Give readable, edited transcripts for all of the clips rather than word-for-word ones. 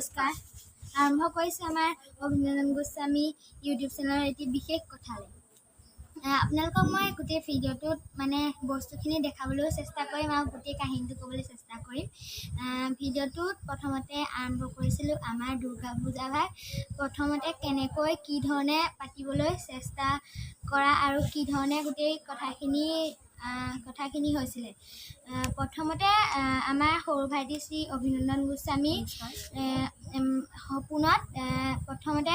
নমস্কাৰ আৰম্ভ কৰিছে আমাৰ অভিনন্দন গোস্বামী ইউটিউব চেনেলৰ এটি বিশেষ কথালৈ আপোনালোকক মই গোটেই ভিডিঅ'টোত মানে বস্তুখিনি দেখাবলৈ চেষ্টা কৰিম আৰু গোটেই কাহিনীটো ক'বলৈ চেষ্টা কৰিম ভিডিঅ'টোত প্ৰথমতে আৰম্ভ কৰিছিলোঁ আমাৰ দুৰ্গা পূজা ভাগ প্ৰথমতে কেনেকৈ কি ধৰণে পাতিবলৈ চেষ্টা কৰা আৰু কি ধৰণে গোটেই কথাখিনি হৈছিলে প্ৰথমতে আমাৰ সৰু ভাইটি শ্ৰী অভিনন্দন গোস্বামী সপোনত প্ৰথমতে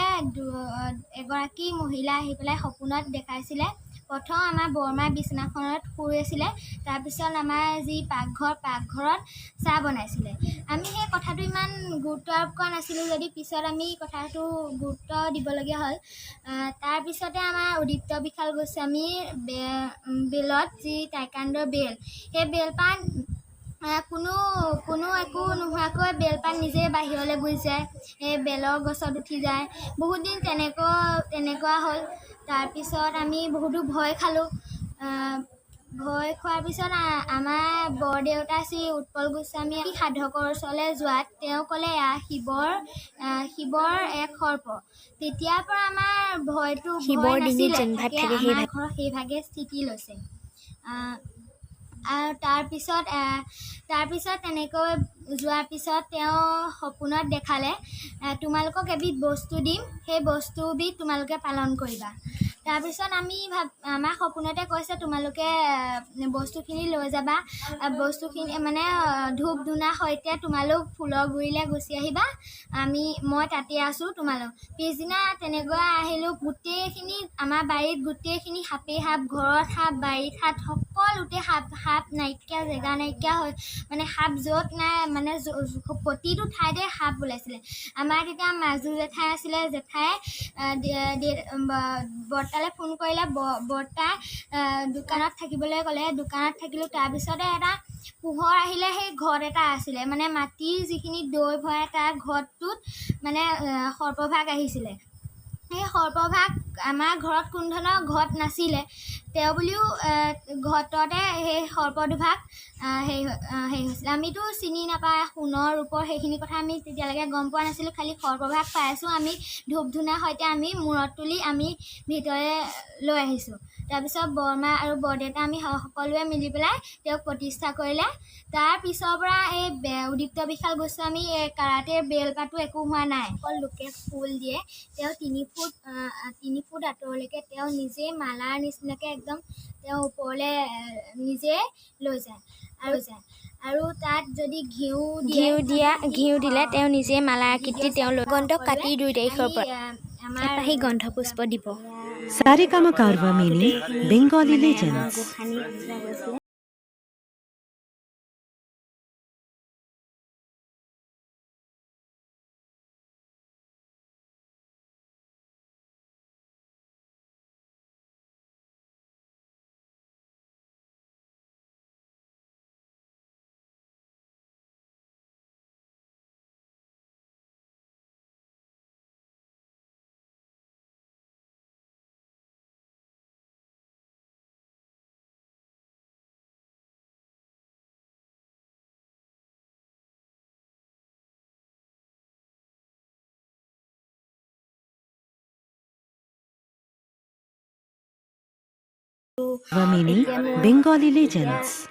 এগৰাকী মহিলা আহি পেলাই সপোনত দেখাইছিলে প্ৰথম আমাৰ বৰমাৰ বিচনাখনত শুই আছিলে তাৰপিছত আমাৰ যি পাকঘৰত চাহ বনাইছিলে আমি সেই কথাটো ইমান গুৰুত্ব আৰোপ কৰা নাছিলোঁ যদি পিছত আমি কথাটো গুৰুত্ব দিবলগীয়া হ'ল তাৰপিছতে আমাৰ উদিপ্ত বিশাল গোস্বামীৰ বেলত যি টাইকাণ্ডৰ বেল সেই বেলপান কোনো একো নোহোৱাকৈ বেলপান নিজে বাহিৰলৈ গুচি যায় এই বেলৰ গছত উঠি যায় বহুত দিন তেনেকুৱা হ'ল তাৰপিছত আমি বহুতো ভয় খালোঁ ভয় খোৱাৰ পিছত আমাৰ বৰদেউতা শ্ৰী উৎপল গোস্বামী সাধকৰ ওচৰলৈ যোৱাত তেওঁ ক'লে এয়া শিৱৰ এক সৰ্প তেতিয়াৰ পৰা আমাৰ ভয়টো ভয় নাছিলে আমাৰ ঘৰৰ সেইভাগে স্থিতি লৈছে আৰু তাৰপিছত তেনেকৈ যোৱাৰ পিছত তেওঁ সপোনত দেখালে তোমালোকক এবিধ বস্তু দিম সেই বস্তুবিধ তোমালোকে পালন কৰিবা তাৰপিছত আমাৰ সপোনতে কৈছে তোমালোকে বস্তুখিনি লৈ যাবা বস্তুখিনি মানে ধূপ ধূনাৰ সৈতে তোমালোক ফুলৰ গুৰিলৈ গুচি আহিবা মই তাতে আছোঁ তোমালোক পিছদিনা তেনেকৈ আহিলোঁ গোটেইখিনি আমাৰ বাৰীত গোটেইখিনি সাপেই সাপ ঘৰত সাপ বাৰীত সাপ সকলোতে সাপ নাইকিয়া জেগা নাইকিয়া হৈ মানে সাপ য'ত নাই মানে প্ৰতিটো ঠাইতে সাপ ওলাইছিলে আমাৰ তেতিয়া মাজু জেঠাই আছিলে জেঠাই বৰ্তালৈ ফোন কৰিলে বৰ্তা দোকানত থাকিবলৈ ক'লে দোকানত থাকিলোঁ তাৰপিছতে এটা পোহৰ আহিলে সেই ঘৰত এটা আছিলে মানে মাটিৰ যিখিনি দৈ ভৰাই তাৰ ঘৰটোত মানে সৰ্পভাগ আহিছিলে সেই সৰ্পভাগ আমাৰ ঘৰত কোনো ধৰণৰ ঘট নাছিলে তেওঁ বুলিও ঘটতে সেই সৰ্পদুভাগ হেৰি হৈছিলে আমিতো চিনি নাপাওঁ সোণৰ ৰূপৰ সেইখিনি কথা আমি তেতিয়ালৈকে গম পোৱা নাছিলোঁ খালি সৰ্পভাগ পাইছোঁ আমি ধূপ ধূনাৰ সৈতে আমি মূৰত তুলি আমি ভিতৰলৈ লৈ আহিছোঁ তাৰপিছত বৰমা আৰু বৰদেউতা আমি সকলোৱে মিলি পেলাই তেওঁক প্ৰতিষ্ঠা কৰিলে তাৰ পিছৰ পৰা এই উদিপ্ত বিশাল গোস্বামী এই কাৰাটেৰ বেলপাতো একো হোৱা নাই অকল লোকে ফুল দিয়ে তেওঁ 3 ফুট আঁতৰলৈকে তেওঁ নিজে মালাৰ নিচিনাকৈ একদম তেওঁ ওপৰলৈ নিজে লৈ যায় আৰু তাত যদি ঘিউ দিলে তেওঁ নিজে মালা আকৃতি তেওঁ গন্ধক কাটি 2 তাৰিখৰ পৰা আমাৰ সেই গন্ধপুষ্প দিব Saregama Karwa meaning Bengali legends. Meaning Bengali legends.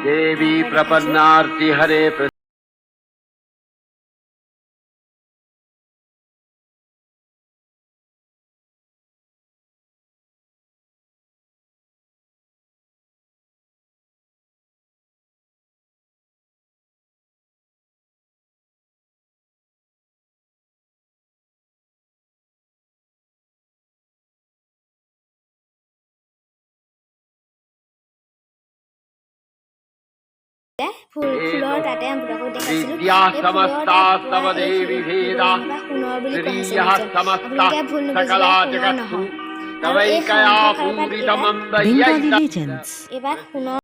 Devi Prapannarti Hare ফুলৰ তাতে আপোনালোকক দেখাইছিলোঁ Bengali legends. এইবাৰ সোণৰ